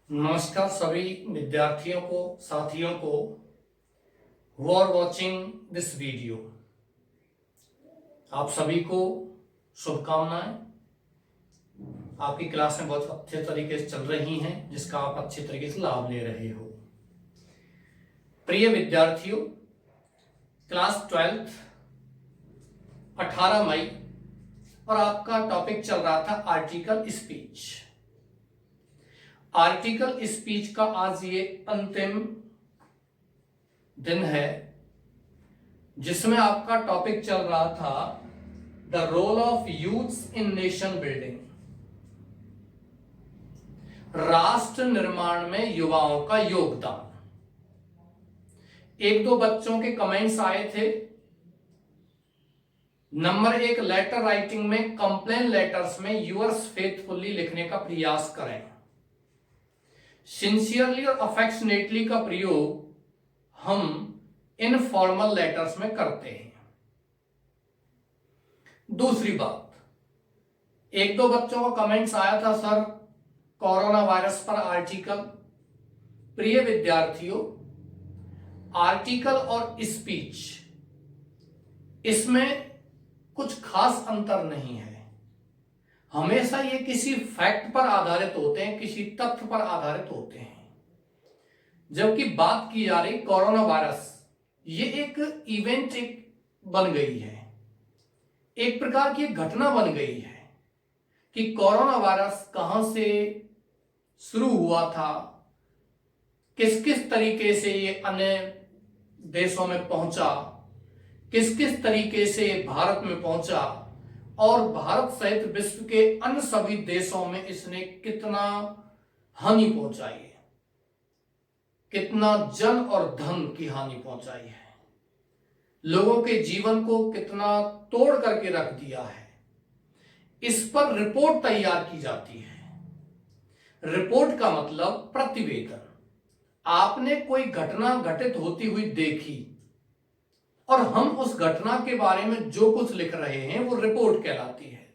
नमस्कार सभी विद्यार्थियों को, साथियों को who are watching this video. आप सभी को शुभकामनाएं। आपकी क्लासें बहुत अच्छे तरीके से चल रही हैं, जिसका आप अच्छे तरीके से लाभ ले रहे हो। प्रिय विद्यार्थियों, क्लास 12th 18 मई और आपका टॉपिक चल रहा था आर्टिकल स्पीच। आर्टिकल स्पीच का आज ये अंतिम दिन है, जिसमें आपका टॉपिक चल रहा था the role of youths in nation building. राष्ट्र निर्माण में युवाओं का योगदान। एक दो बच्चों के कमेंट्स आए थे। नंबर 1, लेटर राइटिंग में कंप्लेन लेटर्स में यूअर्स फेथफुली लिखने का प्रयास करें। सिंसियरली और अफेक्शनेटली का प्रयोग हम इनफॉर्मल लेटर्स में करते हैं। दूसरी बात, एक दो बच्चों का कमेंट्स आया था, सर कोरोना वायरस पर आर्टिकल। प्रिय विद्यार्थियों, आर्टिकल और स्पीच इसमें कुछ खास अंतर नहीं है। हमेशा ये किसी फैक्ट पर आधारित होते हैं, किसी तथ्य पर आधारित होते हैं। जबकि बात की जा रही कोरोना वायरस, ये एक इवेंट बन गई है, एक प्रकार की घटना बन गई है कि कोरोना वायरस कहां से शुरू हुआ था, किस किस तरीके से ये अन्य देशों में पहुंचा, किस किस तरीके से भारत में पहुंचा और भारत सहित विश्व के अन्य सभी देशों में इसने कितना हानि पहुंचाई है, कितना जन और धन की हानि पहुंचाई है, लोगों के जीवन को कितना तोड़ करके रख दिया है। इस पर रिपोर्ट तैयार की जाती है। रिपोर्ट का मतलब प्रतिवेदन। आपने कोई घटना घटित होती हुई देखी और हम उस घटना के बारे में जो कुछ लिख रहे हैं वो रिपोर्ट कहलाती है।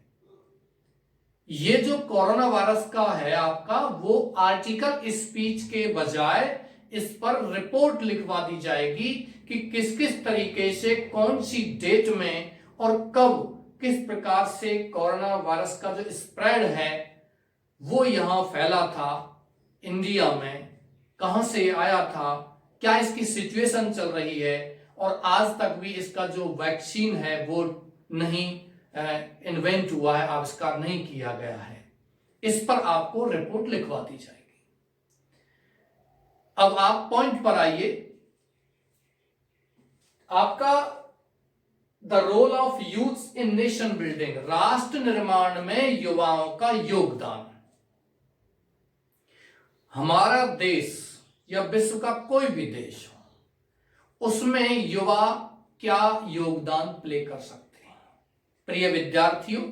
ये जो कोरोना वायरस का है आपका, वो आर्टिकल स्पीच के बजाय इस पर रिपोर्ट लिखवा दी जाएगी कि किस किस तरीके से, कौन सी डेट में और कब, किस प्रकार से कोरोना वायरस का जो स्प्रेड है वो यहां फैला था इंडिया में, कहां से आया था, क्या इसकी सिचुएशन चल रही है और आज तक भी इसका जो वैक्सीन है वो नहीं इन्वेंट हुआ है, आविष्कार नहीं किया गया है। इस पर आपको रिपोर्ट लिखवा दी जाएगी। अब आप पॉइंट पर आइए। आपका the role of youth in nation building, राष्ट्र निर्माण में युवाओं का योगदान। हमारा देश या विश्व का कोई भी देश हो, उसमें युवा क्या योगदान प्ले कर सकते हैं। प्रिय विद्यार्थियों,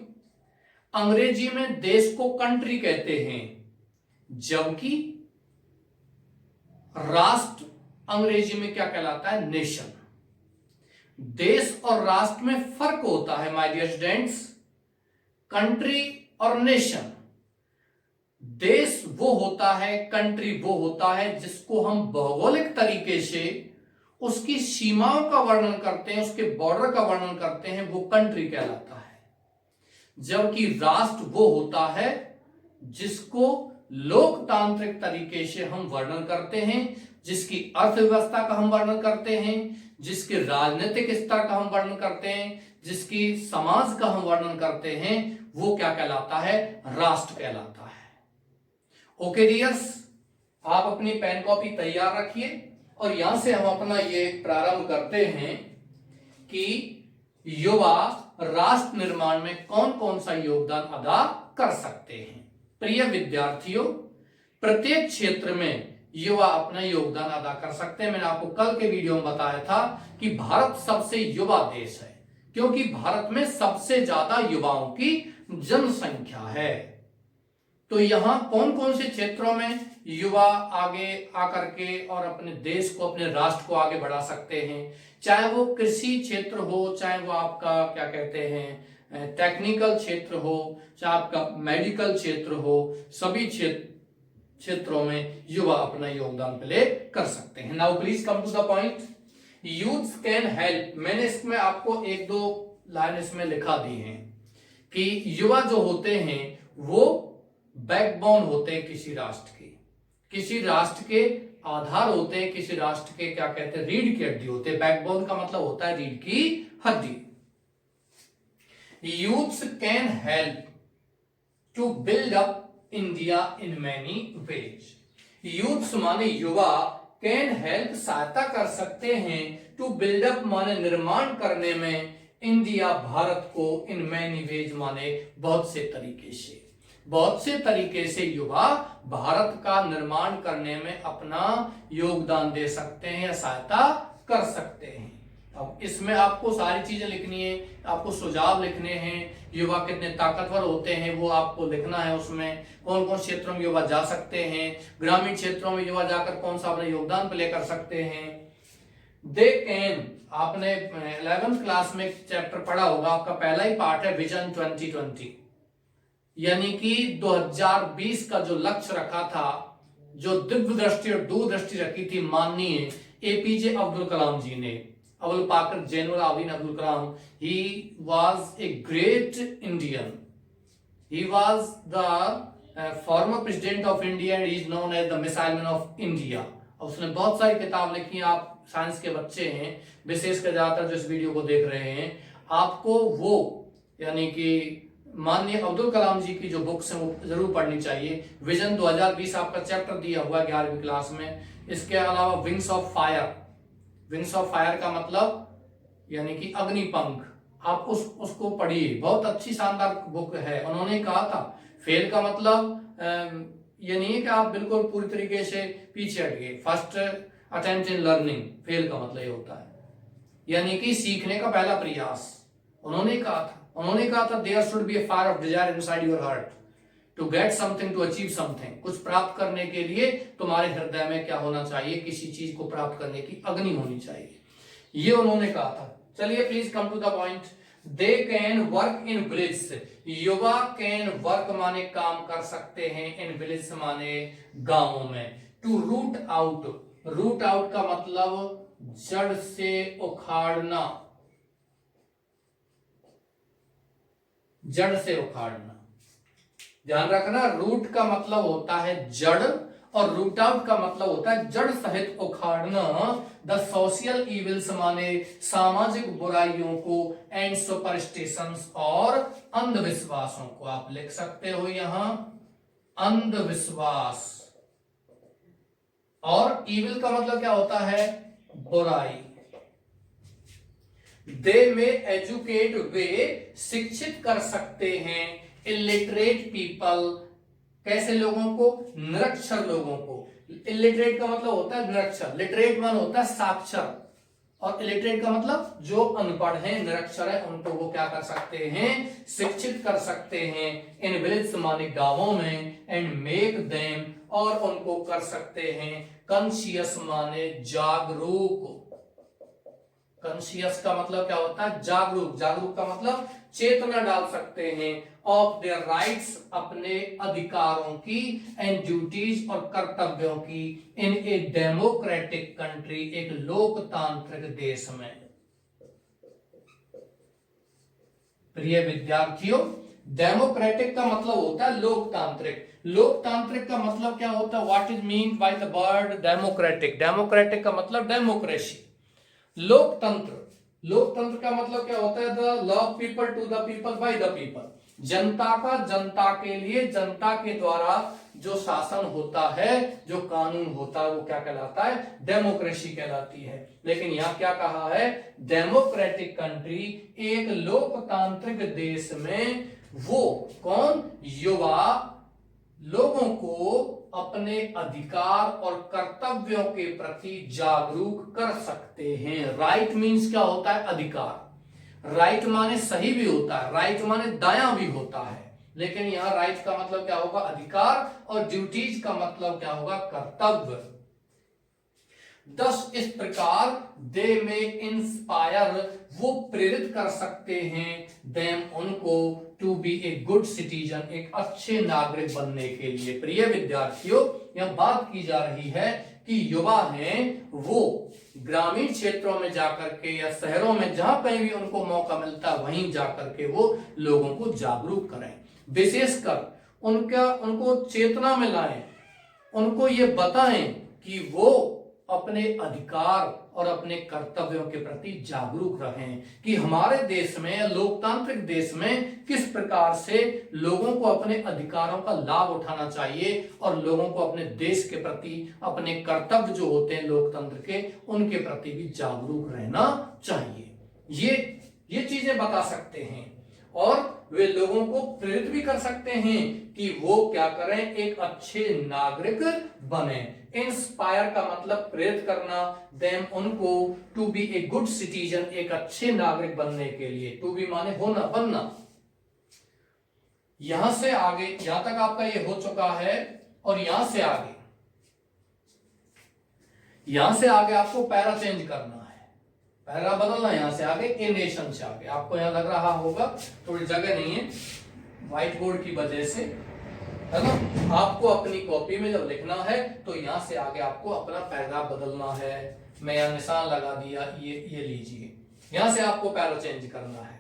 अंग्रेजी में देश को कंट्री कहते हैं, जबकि राष्ट्र अंग्रेजी में क्या कहलाता है, नेशन। देश और राष्ट्र में फर्क होता है माय डियर स्टूडेंट्स। कंट्री और नेशन, देश वो होता है, कंट्री वो होता है जिसको हम भौगोलिक तरीके से उसकी सीमाओं का वर्णन करते हैं, उसके बॉर्डर का वर्णन करते हैं, वो कंट्री कहलाता है। जबकि राष्ट्र वो होता है जिसको लोकतांत्रिक तरीके से हम वर्णन करते हैं, जिसकी अर्थव्यवस्था का हम वर्णन करते हैं, जिसके राजनीतिक स्तर का हम वर्णन करते हैं, जिसकी समाज का हम वर्णन करते हैं, वो क्या कहलाता है, राष्ट्र कहलाता है। ओके डियर्स, आप अपनी पेन कॉपी तैयार रखिए और यहां से हम अपना ये प्रारंभ करते हैं कि युवा राष्ट्र निर्माण में कौन कौन सा योगदान अदा कर सकते हैं। प्रिय विद्यार्थियों, प्रत्येक क्षेत्र में युवा अपना योगदान अदा कर सकते हैं। मैंने आपको कल के वीडियो में बताया था कि भारत सबसे युवा देश है, क्योंकि भारत में सबसे ज्यादा युवाओं की जनसंख्या है। तो यहां कौन कौन से क्षेत्रों में युवा आगे आकर के और अपने देश को, अपने राष्ट्र को आगे बढ़ा सकते हैं, चाहे वो कृषि क्षेत्र हो, चाहे वो आपका क्या कहते हैं टेक्निकल क्षेत्र हो, चाहे आपका मेडिकल क्षेत्र हो, सभी क्षेत्र क्षेत्रों में युवा अपना योगदान प्ले कर सकते हैं। Now please come to the point. Youth can help, मैंने इसमें आपको एक दो लाइन इसमें लिखा दी है कि युवा जो होते हैं वो बैकबोन होते हैं किसी राष्ट्र के, किसी राष्ट्र के आधार होते हैं, किसी राष्ट्र के क्या कहते हैं, रीढ़ की हड्डी होते हैं। बैकबोन का मतलब होता है रीढ़ की हड्डी। Youth can help to build up India in many ways. Youth माने युवा, कैन हेल्प सहायता कर सकते हैं, टू बिल्ड अप माने निर्माण करने में, इंडिया भारत को, इन मैनी वेज माने बहुत से तरीके से, बहुत से तरीके से युवा भारत का निर्माण करने में अपना योगदान दे सकते हैं या सहायता कर सकते हैं। अब इसमें आपको सारी चीजें लिखनी है, आपको सुझाव लिखने हैं, युवा कितने ताकतवर होते हैं वो आपको लिखना है, उसमें कौन कौन क्षेत्रों में युवा जा सकते हैं, ग्रामीण क्षेत्रों में युवा जाकर कौन सा अपना योगदान प्ले कर सकते हैं। दे कैन, आपने 11th क्लास में चैप्टर पढ़ा होगा, आपका पहला ही पार्ट है विजन 2020, यानी कि 2020 का जो लक्ष्य रखा था, जो दिव्य दृष्टि और दूरदृष्टि रखी थी माननीय एपीजे अब्दुल कलाम जी ने, अबुल पाकर Zainul Abidin Abdul Kalam, he was a great Indian, he was the former president of India and he is known as the missile man of India। उसने बहुत सारी किताब लिखी हैं, आप साइंस के बच्चे हैं, विशेषकर ज्यादातर जो इस वीडियो को देख रहे हैं, आपको वो यानी कि माननीय अब्दुल कलाम जी की जो बुक्स हैं वो जरूर पढ़नी चाहिए। विजन 2020 आपका चैप्टर दिया हुआ है 11वीं क्लास में। इसके अलावा wings of fire, wings of fire का मतलब यानी कि अग्निपंख, आप उसको पढ़िए, बहुत अच्छी शानदार बुक है। उन्होंने कहा था फेल का मतलब ये नहीं है कि आप बिल्कुल पूरी तरीके से पीछे हट गए, first attempt in learning, fail का मतलब ये होता है यानी कि सीखने का पहला प्रयास। उन्होंने कहा था there should be a fire of desire inside your heart to get something, to achieve something. कुछ प्राप्त करने के लिए तुम्हारे हृदय में क्या होना चाहिए, किसी चीज को प्राप्त करने की अग्नि होनी चाहिए, ये उन्होंने कहा था। चलिए please come to the point. They can work in village, युवा कैन वर्क माने काम कर सकते हैं, इन विलेज माने गांवों में। To root out, root out का मतलब जड़ से उखाड़ना, जड़ से उखाड़ना, ध्यान रखना। रूट का मतलब होता है जड़ और रूट आउट का मतलब होता है जड़ सहित उखाड़ना। द सोशल इविल्स माने सामाजिक बुराइयों को, एंड सुपरस्टिशंस और अंधविश्वासों को। आप लिख सकते हो यहां अंधविश्वास, और इविल का मतलब क्या होता है, बुराई। दे में एजुकेट, वे शिक्षित कर सकते हैं, इलिटरेट पीपल, कैसे लोगों को, निरक्षर लोगों को। इलिटरेट का मतलब होता है निरक्षर, लिटरेट मान होता है साक्षर, और इलिटरेट का मतलब जो अनपढ़ है, निरक्षर है, उनको वो क्या कर सकते हैं, शिक्षित कर सकते हैं। इन विलेज माने गांवों में, एंड मेक देम, और उनको कर सकते हैं कॉन्शियस माने जागरूक। कॉन्शियस का मतलब क्या होता है, जागरूक, जागरूक का मतलब चेतना डाल सकते हैं, ऑफ देयर राइट्स, अपने अधिकारों की, एंड ड्यूटीज, और कर्तव्यों की, इन ए डेमोक्रेटिक कंट्री, एक लोकतांत्रिक देश में। प्रिय विद्यार्थियों, डेमोक्रेटिक का मतलब होता है लोकतांत्रिक। लोकतांत्रिक का मतलब क्या होता है, what is mean by the word democratic. Democratic का मतलब डेमोक्रेसी, लोकतंत्र। लोकतंत्र का मतलब क्या होता है, the love of people to the people by the people. जनता का जनता के लिए, जनता के द्वारा जो शासन होता है, जो कानून होता है, वो क्या कहलाता है, डेमोक्रेसी कहलाती है। लेकिन यहां क्या कहा है, डेमोक्रेटिक कंट्री, एक लोकतांत्रिक देश में वो कौन, युवा लोगों को अपने अधिकार और कर्तव्यों के प्रति जागरूक कर सकते हैं। राइट मीन्स क्या होता है, अधिकार। राइट माने सही भी होता है, राइट माने दायां भी होता है, लेकिन यहां राइट का मतलब क्या होगा, अधिकार, और ड्यूटीज का मतलब क्या होगा, कर्तव्य। दस इस प्रकार दे में इंस्पायर, वो प्रेरित कर सकते हैं देम उनको to be a good citizen, एक अच्छे नागरिक बनने के लिए। प्रिय विद्यार्थियों, यह बात की जा रही है कि युवा हैं वो ग्रामीण क्षेत्रों में जाकर के या शहरों में जहां कहीं भी उनको मौका मिलता है वहीं जाकर के वो लोगों को जागरूक करें, विशेषकर उनको चेतना में लाएं, उनको ये बताएं कि वो अपने अधिकार और अपने कर्तव्यों के प्रति जागरूक रहें कि हमारे देश में, लोकतांत्रिक देश में, किस प्रकार से लोगों को अपने अधिकारों का लाभ उठाना चाहिए और लोगों को अपने देश के प्रति अपने कर्तव्य जो होते हैं लोकतंत्र के, उनके प्रति भी जागरूक रहना चाहिए। ये चीजें बता सकते हैं और वे लोगों को प्रेरित भी कर सकते हैं कि वो क्या करें, एक अच्छे नागरिक बने। इंस्पायर का मतलब प्रेरित करना, देम उनको to be a good citizen, एक अच्छे नागरिक बनने के लिए। टू बी माने होना, बनना। यहां से आगे, यहां तक आपका ये हो चुका है और यहां से आगे आपको पैरा चेंज करना है, पैरा बदलना। यहां से आगे ए नेशन से आगे, आपको यहां लग रहा होगा थोड़ी जगह नहीं है व्हाइट बोर्ड की वजह से, है ना। आपको अपनी कॉपी में जब लिखना है तो यहां से आगे आपको अपना पैराग्राफ बदलना है। मैं यहां निशान लगा दिया, ये लीजिए, यहां से आपको पैरा चेंज करना है।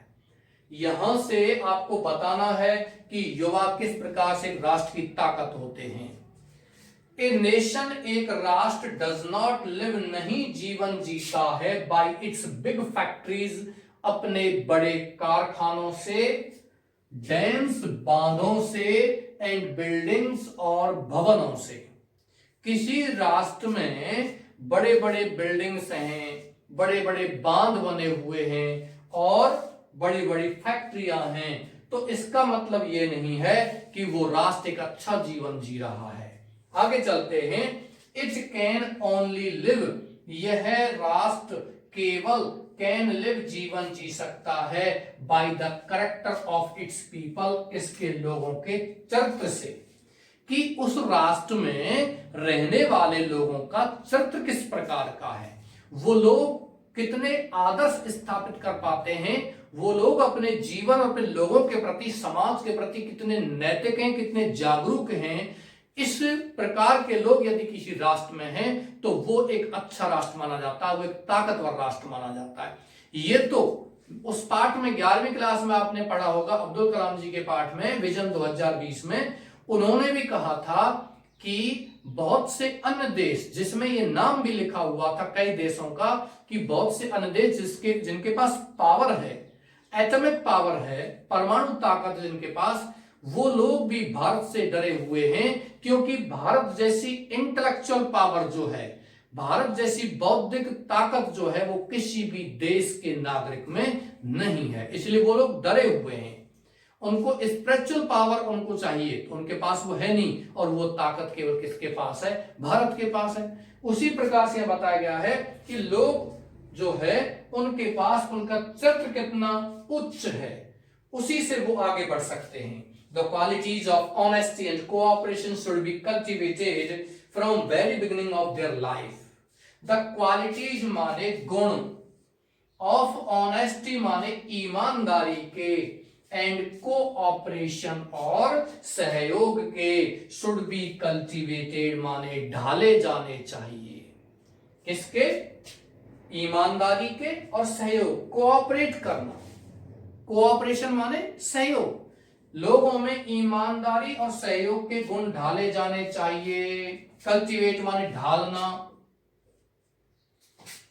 यहां से आपको बताना है कि युवा किस प्रकार से राष्ट्र की ताकत होते हैं। ए नेशन, एक राष्ट्र, डज नॉट लिव, नहीं जीवन जीता है, बाय इट्स बिग फैक्ट्रीज, अपने बड़े कारखानों से, डैम्स, बांधों से, एंड बिल्डिंग्स, और भवनों से। किसी राष्ट्र में बड़े बड़े बिल्डिंग्स हैं, बड़े बड़े बांध बने हुए हैं और बड़ी बड़ी फैक्ट्रियां हैं, तो इसका मतलब ये नहीं है कि वो राष्ट्र एक अच्छा जीवन जी रहा है। आगे चलते हैं। इट कैन ओनली लिव, यह राष्ट्र केवल कैन लिव, जीवन जी सकता है, by the character of its people, इसके लोगों के चरित्र से, कि उस राष्ट्र में रहने वाले लोगों का चरित्र किस प्रकार का है, वो लोग कितने आदर्श स्थापित कर पाते हैं, वो लोग अपने जीवन, अपने लोगों के प्रति, समाज के प्रति कितने नैतिक हैं, कितने जागरूक हैं। इस प्रकार के लोग यदि किसी राष्ट्र में हैं तो वो एक अच्छा राष्ट्र माना जाता है, वो एक ताकतवर राष्ट्र माना जाता है। ये तो उस पाठ में 11वीं क्लास में आपने पढ़ा होगा, अब्दुल कलाम जी के पाठ में, विजन 2020 में, उन्होंने भी कहा था कि बहुत से अन्य देश, जिसमें ये नाम भी लिखा हुआ था कई देशों का, कि बहुत से अन्य देश जिनके पास पावर है, एटॉमिक पावर है, परमाणु ताकत जिनके पास, वो लोग भी भारत से डरे हुए हैं, क्योंकि भारत जैसी इंटेलेक्चुअल पावर जो है, भारत जैसी बौद्धिक ताकत जो है, वो किसी भी देश के नागरिक में नहीं है, इसलिए वो लोग डरे हुए हैं। उनको स्पिरिचुअल पावर उनको चाहिए, तो उनके पास वो है नहीं, और वो ताकत केवल किसके पास है, भारत के पास है। उसी प्रकार से बताया गया है कि लोग जो है उनके पास उनका चरित्र कितना उच्च है, उसी से वो आगे बढ़ सकते हैं। The qualities of honesty and cooperation should be cultivated from very beginning of their life. The qualities माने गुण, of honesty माने ईमानदारी के, and cooperation और सहयोग के, should be cultivated माने ढाले जाने चाहिए। किसके? ईमानदारी के और सहयोग, कोऑपरेट करना। कोऑपरेशन माने सहयोग, लोगों में ईमानदारी और सहयोग के गुण ढाले जाने चाहिए। कल्टीवेट माने ढालना।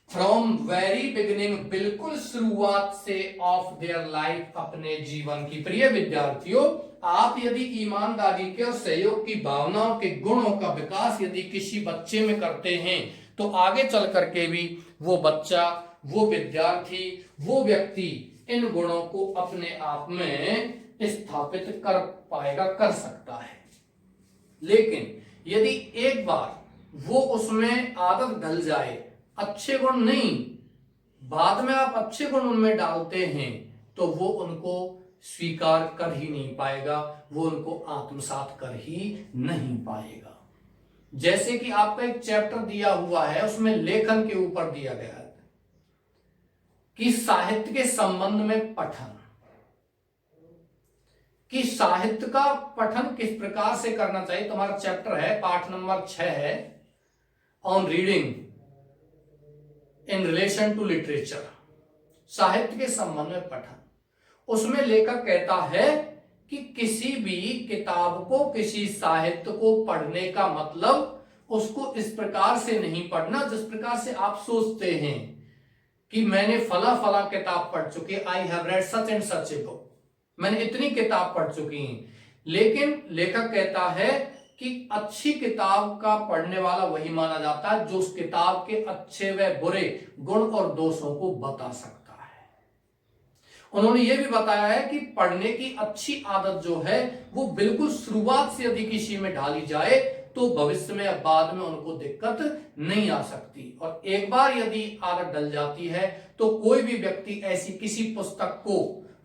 फ्रॉम वेरी बिगिनिंग, बिल्कुल शुरुआत से, ऑफ देयर लाइफ, अपने जीवन की। प्रिय विद्यार्थियों, आप यदि ईमानदारी के और सहयोग की भावनाओं के गुणों का विकास यदि किसी बच्चे में करते हैं तो आगे चल करके भी वो बच्चा, वो विद्यार्थी, वो व्यक्ति इन गुणों को अपने आप में स्थापित कर पाएगा, कर सकता है। लेकिन यदि एक बार वो उसमें आदत ढल जाए, अच्छे गुण नहीं, बाद में आप अच्छे गुण उनमें डालते हैं, तो वो उनको स्वीकार कर ही नहीं पाएगा, वो उनको आत्मसात कर ही नहीं पाएगा। जैसे कि आपका एक चैप्टर दिया हुआ है, उसमें लेखन के ऊपर दिया गया है कि साहित्य के संबंध में पठन, कि साहित्य का पठन किस प्रकार से करना चाहिए। तुम्हारा चैप्टर है, पाठ नंबर 6 है, on reading in relation to literature, साहित्य के संबंध में पठन। उसमें लेखक कहता है कि किसी भी किताब को, किसी साहित्य को पढ़ने का मतलब उसको इस प्रकार से नहीं पढ़ना जिस प्रकार से आप सोचते हैं कि मैंने फला फला किताब पढ़ चुकी, I have read such and such a book, मैंने इतनी किताब पढ़ चुकी हैं। लेकिन लेखक कहता है कि अच्छी किताब का पढ़ने वाला वही माना जाता है जो उस किताब के अच्छे व बुरे गुण और दोषों को बता सकता है। उन्होंने यह भी बताया है कि पढ़ने की अच्छी आदत जो है वो बिल्कुल शुरुआत से यदि किसी में ढाली जाए तो भविष्य में या बाद में उनको दिक्कत नहीं आ सकती। और एक बार यदि आदत डल जाती है तो कोई भी व्यक्ति ऐसी किसी पुस्तक को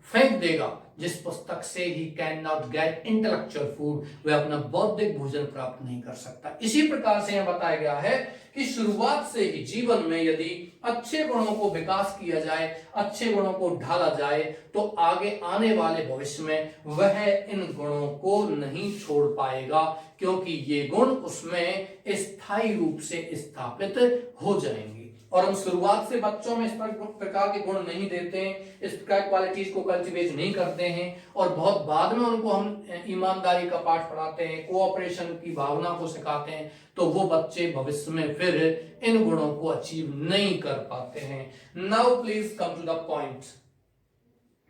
फेंक देगा जिस पुस्तक से he can not gate intellectual food, वह अपना बौद्धिक भोजन प्राप्त नहीं कर सकता। इसी प्रकार से यह बताया गया है कि शुरुआत से ही जीवन में यदि अच्छे गुणों को विकास किया जाए, अच्छे गुणों को ढाला जाए, तो आगे आने वाले भविष्य में वह इन गुणों को नहीं छोड़ पाएगा, क्योंकि ये गुण उसमें स्थायी रूप से स्थापित हो जाएंगे। और हम शुरुआत से बच्चों में इस प्रकार के गुण नहीं देते हैं, इस प्रकार क्वालिटीज को कल्टीवेट नहीं करते हैं, और बहुत बाद में उनको हम ईमानदारी का पाठ पढ़ाते हैं, कोऑपरेशन की भावना को सिखाते हैं, तो वो बच्चे भविष्य में फिर इन गुणों को अचीव नहीं कर पाते हैं। Now please come to the point.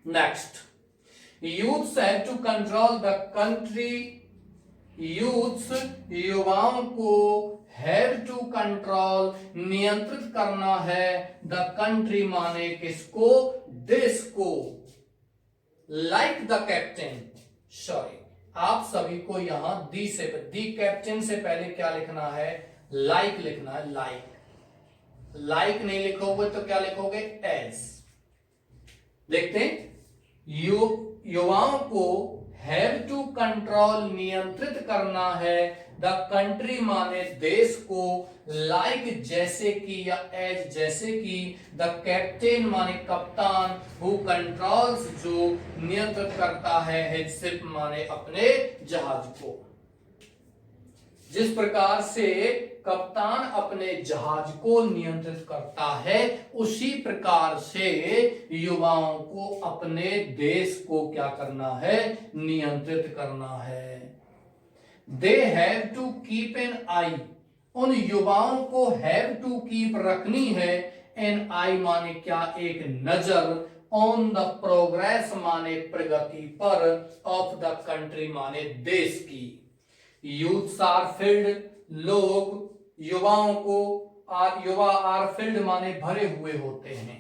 Next, youths have to control the country. Youths, युवाओं को, हैव टू कंट्रोल, नियंत्रित करना है, द कंट्री माने किसको, देश को, लाइक द कैप्टन। सॉरी, आप सभी को यहां दी कैप्टन से पहले क्या लिखना है, लाइक लिखना है। लाइक नहीं लिखोगे तो क्या लिखोगे, एज। देखते हैं, युवाओं को हैव टू कंट्रोल, नियंत्रित करना है, द कंट्री माने देश को, लाइक जैसे कि या एज जैसे कि, द कैप्टन माने कप्तान, हु कंट्रोल्स जो नियंत्रित करता है, हिज शिप माने अपने जहाज को। जिस प्रकार से कप्तान अपने जहाज को नियंत्रित करता है, उसी प्रकार से युवाओं को अपने देश को क्या करना है, नियंत्रित करना है। They have to keep an eye, उन युवाओं को हैव टू कीप रखनी है, एन आई माने क्या, एक नजर, ऑन द प्रोग्रेस माने प्रगति पर, ऑफ द कंट्री माने देश की। यूथ्स आर फील्ड, लोग युवाओं को, युवा आर फील्ड माने भरे हुए होते हैं।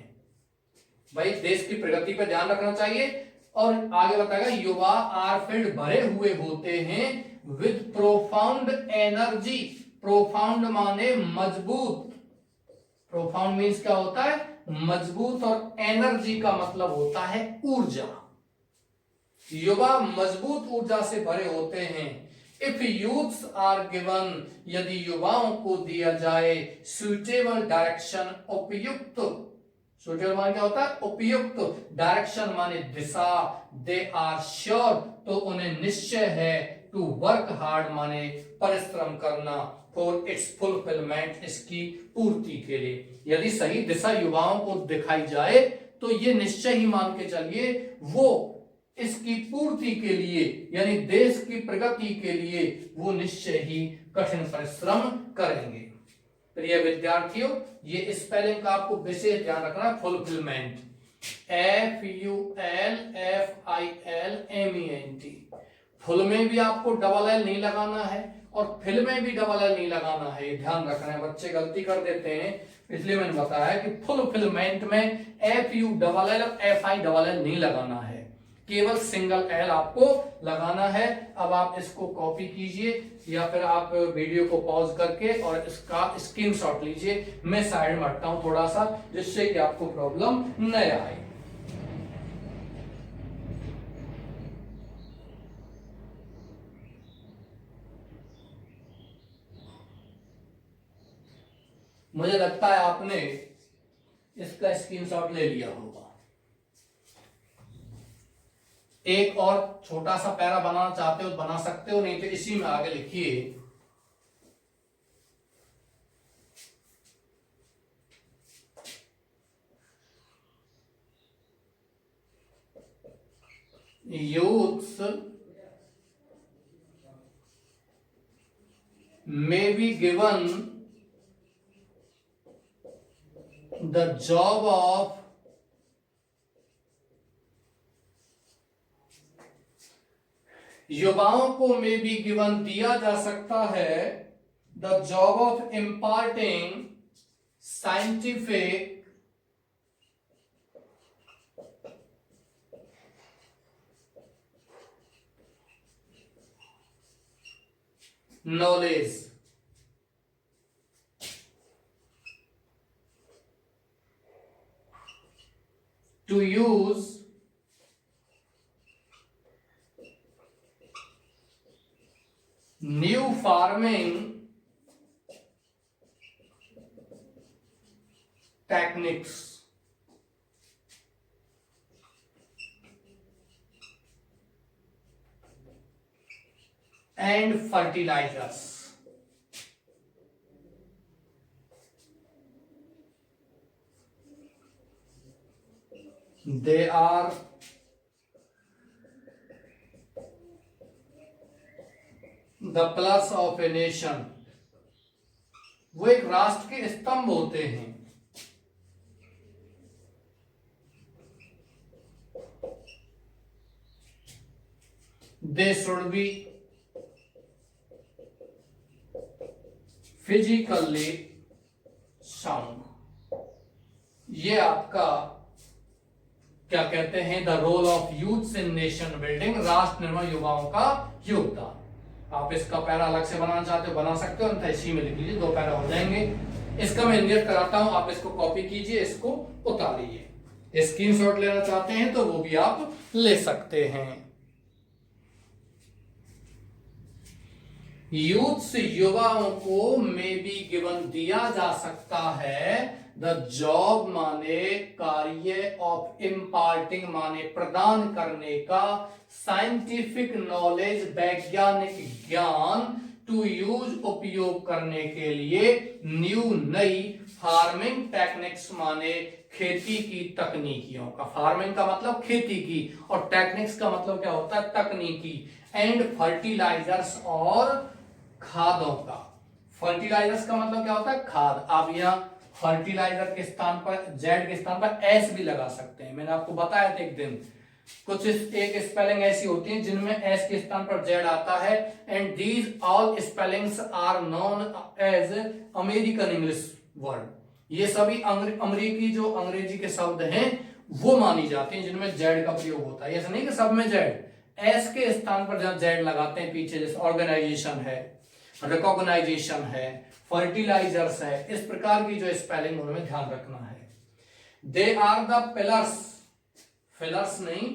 भाई देश की प्रगति पर ध्यान रखना चाहिए। और आगे बताएगा, युवा आर फील्ड भरे हुए होते हैं विद प्रोफाउंड एनर्जी। प्रोफाउंड माने मजबूत, प्रोफाउंड मीन्स क्या होता है, मजबूत, और एनर्जी का मतलब होता है ऊर्जा। युवा मजबूत ऊर्जा से भरे होते हैं। इफ यूथ्स आर गिवन, यदि युवाओं को दिया जाए, सुटेबल डायरेक्शन, उपयुक्त, सुटेबल माने क्या होता है, उपयुक्त, डायरेक्शन माने दिशा, दे आर श्योर, तो उन्हें निश्चय है, टू वर्क हार्ड माने परिश्रम करना, फॉर इट्स फुलफिलमेंट, इसकी पूर्ति के लिए। यदि सही दिशा युवाओं को दिखाई जाए तो ये निश्चय ही मान के चलिए वो इसकी पूर्ति के लिए, यानी देश की प्रगति के लिए वो निश्चय ही कठिन परिश्रम करेंगे। प्रिय विद्यार्थियों, ये स्पेलिंग का आपको विशेष ध्यान रखना है। Fulfilment, FULFILMENT। फुल में भी आपको डबल एल नहीं लगाना है और फिल में भी डबल एल नहीं लगाना है, ये ध्यान रखना है। बच्चे गलती कर देते हैं, इसलिए मैंने बताया कि फुलफिलमेंट में FULLFILL नहीं लगाना है, केवल सिंगल एल आपको लगाना है। अब आप इसको कॉपी कीजिए या फिर आप वीडियो को पॉज करके और इसका स्क्रीनशॉट लीजिए। मैं साइड में हटता हूं थोड़ा सा, जिससे कि आपको प्रॉब्लम न आए। मुझे लगता है आपने इसका स्क्रीनशॉट ले लिया होगा। एक और छोटा सा पैरा बनाना चाहते हो बना सकते हो, नहीं तो इसी में आगे लिखिए youths may be given the job of युवाओं को मे बी गिवन दिया जा सकता है the job of imparting scientific knowledge to use new farming techniques and fertilizers. They are the pillars of a nation. वो एक राष्ट्र के स्तंभ होते हैं। They should be physically sound. ये आपका क्या कहते हैं, the role of youth in nation building, राष्ट्र निर्माण युवाओं का योगदान। आप इसका पैरा अलग से बनाना चाहते हो बना सकते हो, अन्यथा इसी में लिख लीजिए, 2 पैरा हो जाएंगे। इसका मैं इंडिकेट कराता हूं, आप इसको कॉपी कीजिए, इसको उतारिए। स्क्रीनशॉट लेना चाहते हैं तो वो भी आप ले सकते हैं। यूथ से युवाओं को मे बी गिवन दिया जा सकता है द जॉब माने कार्य, ऑफ इम्पार्टिंग माने प्रदान करने का, साइंटिफिक नॉलेज वैज्ञानिक ज्ञान, टू यूज उपयोग करने के लिए, न्यू नई, फार्मिंग टेक्निक्स माने खेती की तकनीकियों का, फार्मिंग का मतलब खेती की और टेक्निक्स का मतलब क्या होता है तकनीकी, एंड फर्टिलाइजर्स और खादों का। फर्टिलाइजर्स का मतलब क्या होता है खाद। आप यहाँ फर्टिलाइजर के स्थान पर जेड के स्थान पर एस भी लगा सकते हैं। मैंने आपको बताया था एक दिन, कुछ एक स्पेलिंग ऐसी होती है जिनमें एस के स्थान पर जेड आता है, and these all spellings are known as American English word. ये सभी अमेरिकी जो अंग्रेजी के शब्द हैं वो मानी जाती हैं जिनमें जेड का प्रयोग होता है। ऐसा नहीं कि सब में जेड, एस के स्थान पर जहां जेड लगाते हैं पीछे, जैसे ऑर्गेनाइजेशन है, रिकॉग्नाइजेशन है, फर्टिलाइजर्स है, इस प्रकार की जो स्पेलिंग उनमें ध्यान रखना है। They are the pillars, fillers नहीं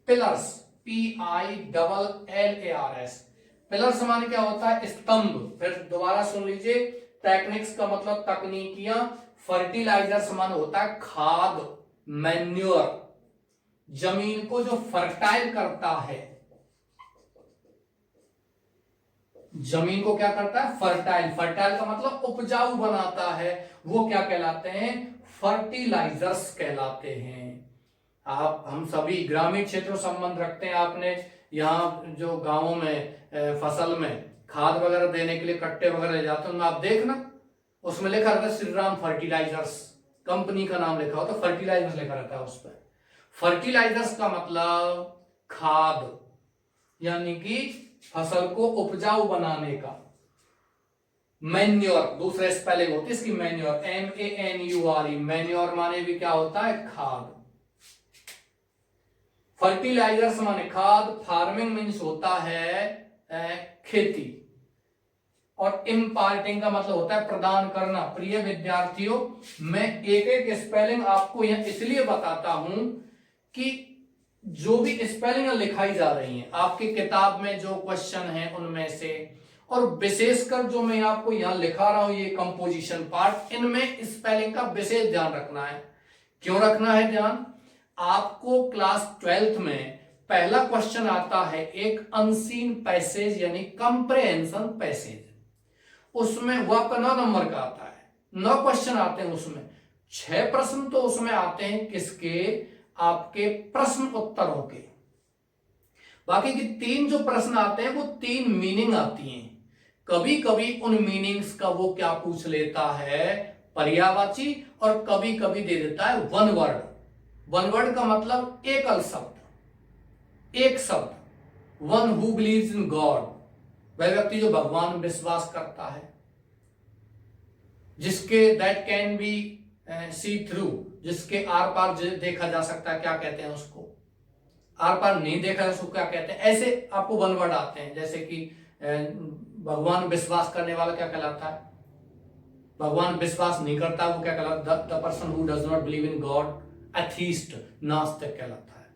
पिलर्स, PILLARS। पिलर्स माने क्या होता है स्तंभ। फिर दोबारा सुन लीजिए, टेक्निक्स का मतलब तकनीकियां, फर्टिलाइजर्स माने होता है खाद, मैन्योर, जमीन को जो फर्टाइल करता है, जमीन को क्या करता है फर्टाइल, फर्टाइल का मतलब उपजाऊ बनाता है, वो क्या कहलाते हैं फर्टिलाइजर्स कहलाते हैं। आप हम सभी ग्रामीण क्षेत्रों संबंध रखते हैं। आपने यहाँ जो गांवों में फसल में खाद वगैरह देने के लिए कट्टे वगैरह ले जाते हैं, आप देखना उसमें लिखा रहता है श्री राम फर्टिलाइजर्स, कंपनी का नाम लिखा होता है, फर्टिलाइजर्स लिखा रहता है उस पर। फर्टिलाइजर्स का मतलब खाद, यानी कि फसल को उपजाऊ बनाने का। मैन्योर दूसरा स्पेलिंग होती है इसकी मैन्योर, MANURE, मैन्योर माने भी क्या होता है खाद। फर्टिलाइजर्स माने खाद, फार्मिंग मीन्स होता है खेती, और इम्पार्टिंग का मतलब होता है प्रदान करना। प्रिय विद्यार्थियों, मैं एक एक स्पेलिंग आपको यहां इसलिए बताता हूं कि जो भी स्पेलिंग लिखाई जा रही हैं आपकी किताब में जो क्वेश्चन है उनमें से, और विशेषकर जो मैं आपको यहां लिखा रहा हूं ये कंपोजिशन पार्ट, इनमें स्पेलिंग का विशेष ध्यान रखना है। क्यों रखना है ध्यान? आपको क्लास 12th में पहला क्वेश्चन आता है एक अनसीन पैसेज यानी कंप्रेहेंशन पैसेज, उसमें वो आपका 9 नंबर का आता है। 9 क्वेश्चन आते हैं उसमें, 6 प्रश्न तो उसमें आते हैं किसके? आपके प्रश्न उत्तरों के। बाकी के 3 जो प्रश्न आते हैं वो 3 मीनिंग आती हैं। कभी कभी उन मीनिंग्स का वो क्या पूछ लेता है? पर्यायवाची, और कभी कभी दे देता है वन वर्ड। वन वर्ड का मतलब एकल शब्द, एक शब्द। One who believes in God, वह व्यक्ति जो भगवान में विश्वास करता है, जिसके that can be see through, जिसके आर पार देखा जा सकता है, क्या कहते हैं उसको? आर पार नहीं देखा है उसको क्या कहते हैं? ऐसे आपको वन वर्ड आते हैं, जैसे कि भगवान विश्वास करने वाला क्या कहलाता है? भगवान विश्वास नहीं करता वो क्या कहलाता है? The person who does not believe in God, atheist, नास्तिक कहलाता है।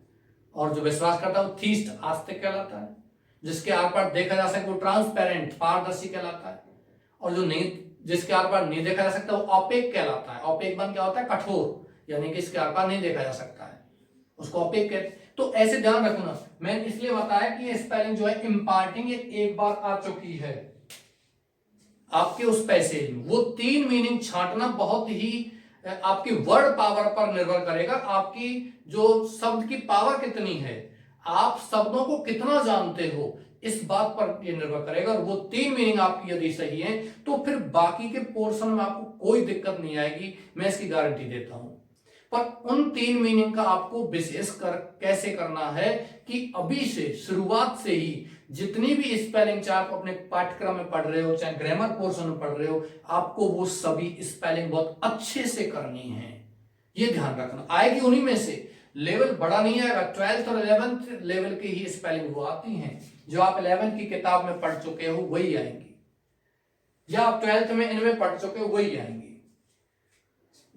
और जो विश्वास करता है वो थीस्ट, आस्तिक कहलाता है। जिसके आर पार देखा जा सकता है वो ट्रांसपेरेंट, पारदर्शी कहलाता है। और जो नहीं, जिसके आर पार नहीं देखा जा सकता वो ओपेक कहलाता है। ओपेक बन क्या होता है? कठोर, यानी कि इसके आर पार नहीं देखा जा सकता है, उसको ओपेक कहते हैं। तो ऐसे ध्यान रखना, मैंने इसलिए बताया कि ये स्पेलिंग जो है इम्पार्टिंग, ये एक बार आ चुकी है आपके उस पैसेज में। वो 3 मीनिंग छांटना बहुत ही आपकी वर्ड पावर पर निर्भर करेगा, आपकी जो शब्द की पावर कितनी है, आप शब्दों को कितना जानते हो, इस बात पर ये निर्भर करेगा। और वो 3 मीनिंग आपकी यदि सही है तो फिर बाकी के पोर्शन में आपको कोई दिक्कत नहीं आएगी, मैं इसकी गारंटी देता हूं। पर उन 3 मीनिंग का आपको विशेष कर कैसे करना है कि अभी से, शुरुआत से ही जितनी भी स्पेलिंग, चाहे आप अपने पाठ्यक्रम में पढ़ रहे हो चाहे ग्रामर पोर्शन में पढ़ रहे हो, आपको वो सभी स्पेलिंग बहुत अच्छे से करनी है। ये ध्यान रखना, आएगी उन्हीं में से, लेवल बड़ा नहीं आएगा। 12th और 11th लेवल की ही स्पेलिंग वो आती हैं, जो आप 11th की किताब में पढ़ चुके हो वही आएंगी, या आप 12th में इनमें पढ़ चुके हो वही आएंगी।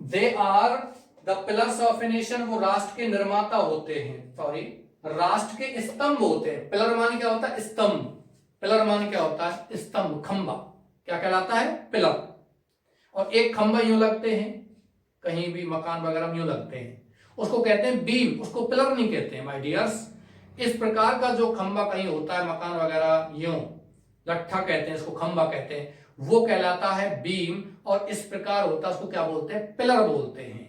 They are the pillars of a nation, वो राष्ट्र के निर्माता होते हैं, सॉरी राष्ट्र के स्तंभ होते हैं। पिलर माने क्या होता है? स्तंभ। पिलर माने क्या होता है? स्तंभ, खंबा, क्या कहलाता है? पिलर। और एक खंबा यूं लगते हैं, कहीं भी मकान वगैरह में यूं लगते हैं, उसको कहते हैं बीम, उसको पिलर नहीं कहते हैं माय डियर्स। इस प्रकार का जो खंबा कहीं होता है मकान वगैरह, यूं लट्ठा कहते हैं, इसको खंबा कहते हैं, वो कहलाता है बीम। और इस प्रकार होता है, उसको क्या बोलते हैं? पिलर बोलते हैं।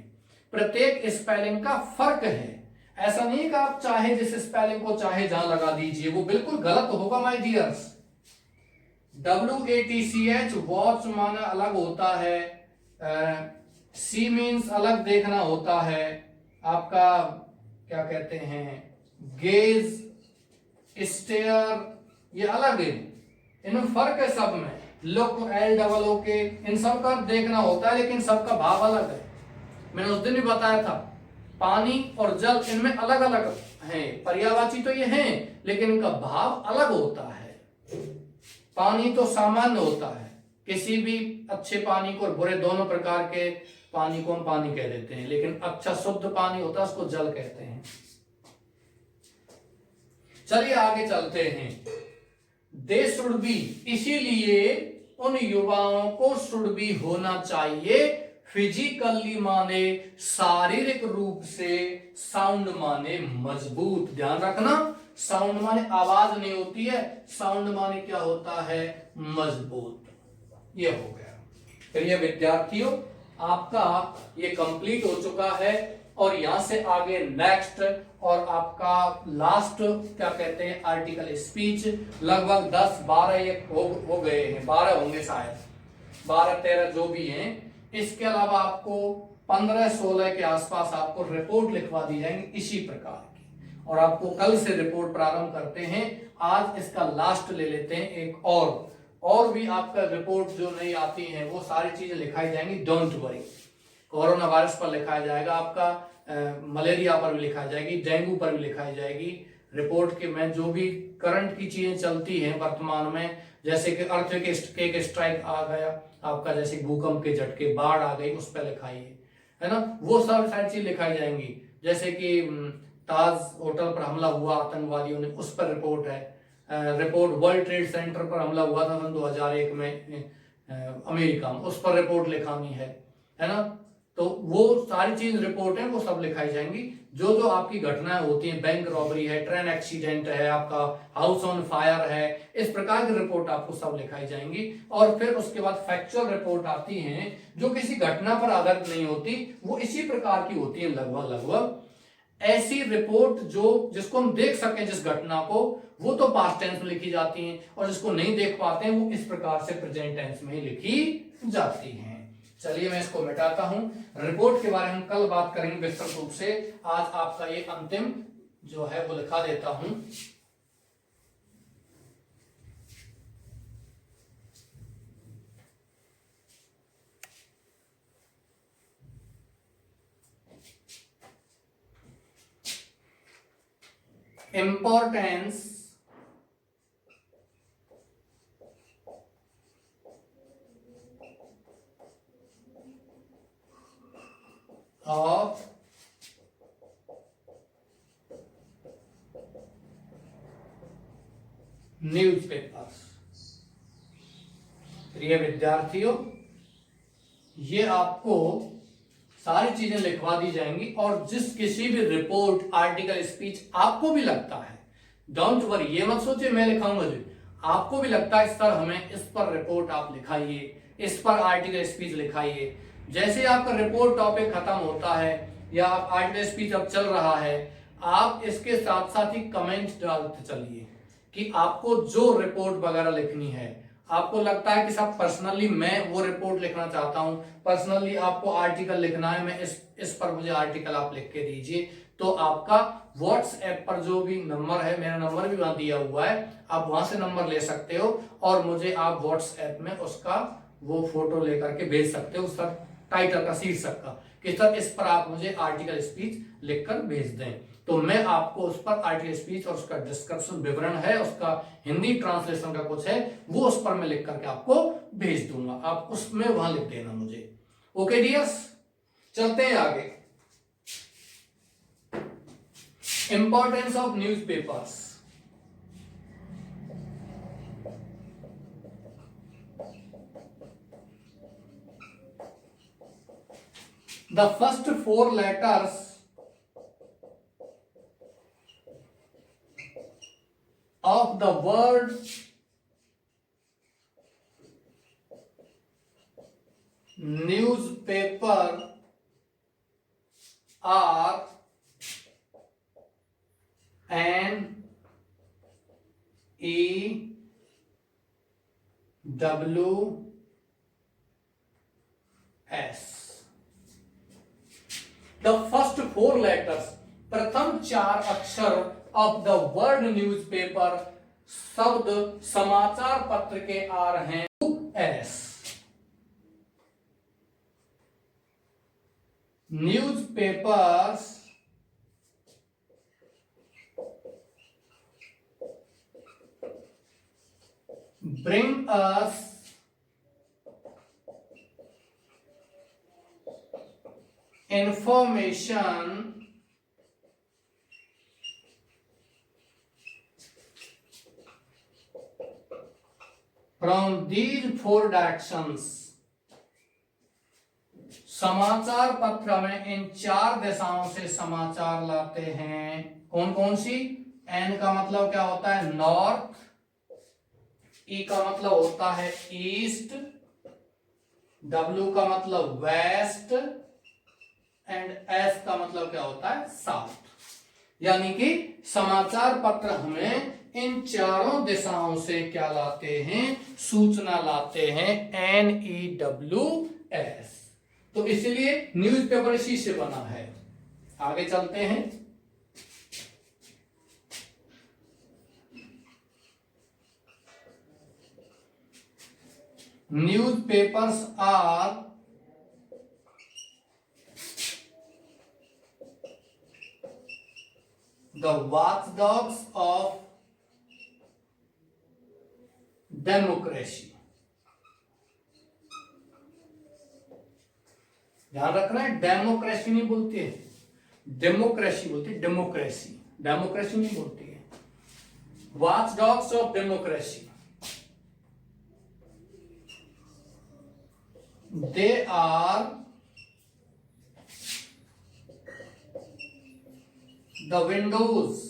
प्रत्येक स्पेलिंग का फर्क है, ऐसा नहीं कि आप चाहे जिस स्पेलिंग को चाहे जहां लगा दीजिए, वो बिल्कुल गलत होगा माय डियर्स। WATCH, वॉच माना अलग होता है, C मीन्स अलग देखना होता है, आपका क्या कहते हैं, गेज, स्टेयर, ये अलग है, इनमें फर्क है सब में। लुक, LOOK, इन सब का देखना होता है, लेकिन सबका भाव अलग है। मैंने उस दिन भी बताया था, पानी और जल इनमें अलग अलग हैं, पर्यायवाची तो ये हैं, लेकिन इनका भाव अलग होता है। पानी तो सामान्य होता है, किसी भी अच्छे पानी को और बुरे दोनों प्रकार के पानी को हम पानी कह देते हैं, लेकिन अच्छा शुद्ध पानी होता है उसको जल कहते हैं। चलिए आगे चलते हैं। दे शुड बी, इसीलिए उन युवाओं को शुड बी होना चाहिए, फिजिकली माने शारीरिक रूप से, साउंड माने मजबूत। ध्यान रखना, साउंड माने आवाज नहीं होती है, साउंड माने क्या होता है? मजबूत। ये हो गया। फिर ये विद्यार्थियों आपका ये कंप्लीट हो चुका है, और यहां से आगे नेक्स्ट और आपका लास्ट क्या कहते हैं, आर्टिकल स्पीच। लगभग 10-12 ये हो गए हैं, 12 होंगे शायद, 12-13 जो भी हैं। इसके अलावा आपको 15-16 के आसपास आपको रिपोर्ट लिखवा दी जाएंगी इसी प्रकार की, और आपको कल से रिपोर्ट प्रारंभ करते हैं। आज इसका लास्ट ले लेते हैं एक और भी आपका रिपोर्ट जो नहीं आती है वो सारी चीजें लिखाई जाएंगी, डोंट वरी। कोरोना वायरस पर लिखाया जाएगा, आपका मलेरिया पर भी लिखाई जाएगी, डेंगू पर भी लिखाई जाएगी। रिपोर्ट के में जो भी करंट की चीजें चलती हैं वर्तमान में, जैसे कि अर्थक्वेक स्ट्राइक आ गया आपका, जैसे भूकंप के झटके, बाढ़ आ गई, उस पर लिखाइए, है ना, वो सब सारी चीज लिखाई जाएंगी। जैसे कि ताज होटल पर हमला हुआ आतंकवादियों ने, उस पर रिपोर्ट है। रिपोर्ट वर्ल्ड ट्रेड सेंटर पर हमला हुआ था सन 2001 में अमेरिका में, उस पर रिपोर्ट लिखानी है ना। तो वो सारी चीज रिपोर्ट है वो सब लिखाई जाएंगी। जो जो आपकी घटनाएं होती हैं, बैंक रॉबरी है, ट्रेन एक्सीडेंट है, आपका हाउस ऑन फायर है, इस प्रकार की रिपोर्ट आपको सब लिखाई जाएंगी। और फिर उसके बाद फैक्चुअल रिपोर्ट आती हैं जो किसी घटना पर आधारित नहीं होती, वो इसी प्रकार की होती है लगभग लगभग। ऐसी रिपोर्ट जो जिसको हम देख सकें जिस घटना को, वो तो पास्ट टेंस में लिखी जाती हैं, और जिसको नहीं देख पाते हैं वो इस प्रकार से प्रेजेंट टेंस में ही लिखी जाती हैं। चलिए मैं इसको मिटाता हूं। रिपोर्ट के बारे में हम कल बात करेंगे विस्तृत रूप से। आज आपका ये अंतिम जो है वो लिखा देता हूं। Importance of newspapers. प्रिय विद्यार्थियों, ये आपको सारी चीजें लिखवा दी जाएंगी, और जिस किसी भी रिपोर्ट, आर्टिकल, स्पीच आपको भी लगता है, डोंट वरी, ये मत सोचिए मैं लिखाऊंगा जी, आपको भी लगता है सर हमें इस पर रिपोर्ट आप लिखाइए, इस पर आर्टिकल स्पीच लिखाइए। जैसे आपका रिपोर्ट टॉपिक खत्म होता है या आप आर्टिकल स्पीच अब चल रहा है, आप इसके साथ साथ ही कमेंट डालते चलिए कि आपको जो रिपोर्ट वगैरह लिखनी है, आपको लगता है कि साहब पर्सनली मैं वो रिपोर्ट लिखना चाहता हूं, पर्सनली आपको आर्टिकल लिखना है, मैं इस पर मुझे आर्टिकल आप लिख के दीजिए, तो आपका व्हाट्सएप पर जो भी नंबर है, मेरा नंबर भी वहां दिया हुआ है, आप वहां से नंबर ले सकते हो और मुझे आप व्हाट्सएप में उसका वो फोटो लेकर के भेज सकते हो, सर टाइटल का, शीर्षक का, कि सर इस पर आप मुझे आर्टिकल स्पीच लिखकर भेज दें। तो मैं आपको उस पर आर्टिकल स्पीच और उसका डिस्क्रिप्शन, विवरण है उसका, हिंदी ट्रांसलेशन का कुछ है, वो उस पर मैं लिख करके आपको भेज दूंगा, आप उसमें वहां लिख देना मुझे। ओके डियर्स, चलते हैं आगे। Importance of newspapers. The first four letters of the word newspaper are N, E, W, S. The first four letters, प्रथम चार अक्षर of the word newspaper, शब्द समाचार पत्र के आ रहे हैं S. Newspapers bring us information from these four directions. समाचार पत्र में इन चार दिशाओं से समाचार लाते हैं। कौन कौन सी? एन का मतलब क्या होता है? नॉर्थ। ई का मतलब होता है ईस्ट। डब्ल्यू का मतलब वेस्ट। एंड एस का मतलब क्या होता है? साउथ। यानी कि समाचार पत्र हमें इन चारों दिशाओं से क्या लाते हैं? सूचना लाते हैं। NEWS। तो इसलिए न्यूज़पेपर इसी से बना है। आगे चलते हैं। Newspapers are the watchdogs of democracy। ध्यान रखना है, डेमोक्रेसी नहीं बोलती है, डेमोक्रेसी बोलती है। डेमोक्रेसी, डेमोक्रेसी नहीं बोलती है। watchdogs of democracy. They are the windows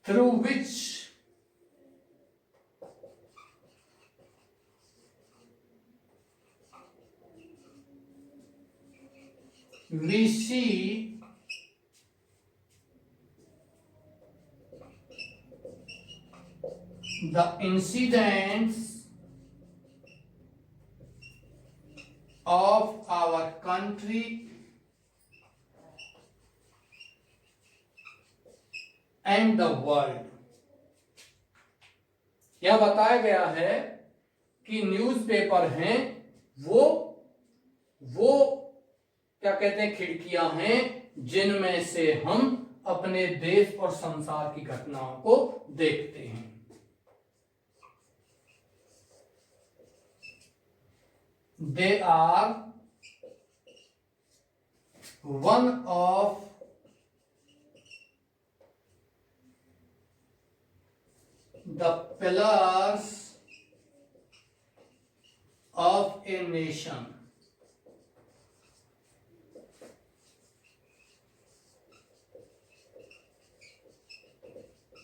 through which we see the incidents of our country and the world. यह बताया गया है कि न्यूज़पेपर हैं वो क्या कहते हैं, खिड़कियां हैं जिनमें से हम अपने देश और संसार की घटनाओं को देखते हैं. They are one of the pillars of a nation.